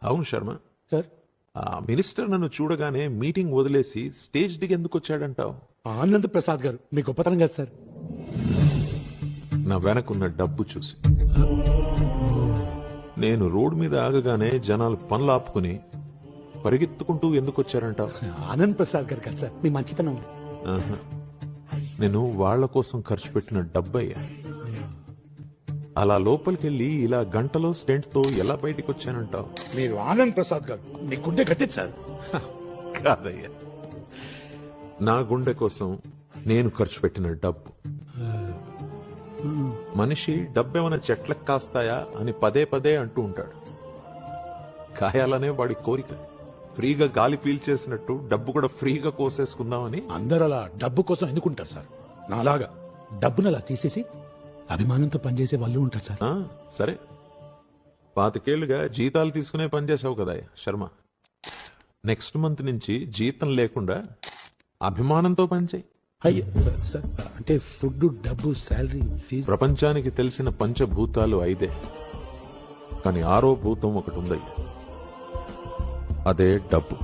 అవును శర్మ, సార్ ఆ మినిస్టర్ నన్ను చూడగానే మీటింగ్ వదిలేసి స్టేజ్ దిగి ఎందుకు వచ్చాడంటావు? ఆనంద్ ప్రసాద్ గారు మీ గొప్పతనం కాదు సార్. నా వెనకున్న డబ్బు చూసి. నేను రోడ్ మీద ఆగగానే జనాలు పనులు ఆపుకుని పరిగెత్తుకుంటూ ఎందుకు వచ్చారంటావు? ఆనంద్ ప్రసాద్ గారు కాదు సార్, మీ మంచితనం. ఆహా. నేను వాళ్ల కోసం ఖర్చు పెట్టిన డబ్బయ్యా. అలా లోపలికెళ్ళి ఇలా గంటలో స్టెంట్ తో ఎలా బయటికి వచ్చానంటావు? మీరు ఆనంద్ ప్రసాద్ గారు, మీ గుండె కట్టింది సార్. కాదయ్యా, నా గుండె కోసం నేను ఖర్చు పెట్టిన డబ్బు. మనిషి డబ్బేమైనా చెట్లకు కాస్తాయా అని పదే పదే అంటూ ఉంటాడు. కాయాలనే వాడి కోరిక. ఫ్రీగా గాలి పీల్చేసినట్టు డబ్బు కూడా ఫ్రీగా కోసేసుకుందామని. అందరూ అలా డబ్బు కోసం ఎందుకుంటారు సార్? నాలాగా డబ్బును అలా తీసేసి అభిమానంతో పనిచేసే వాళ్ళు ఉంటారు సార్. సరే, 25 ఏళ్లుగా జీతాలు తీసుకునే పనిచేసావు కదా శర్మ. నెక్స్ట్ మంత్ నుంచి జీతం లేకుండా అభిమానంతో పనిచేయి. అయ్యో సార్, అంటే ఫుడ్, డబ్బు, శాలరీ, ఫీజు. ప్రపంచానికి తెలిసిన పంచభూతాలు 5, కానీ 6వ భూతం ఒకటి ఉంది, అదే డబ్బు.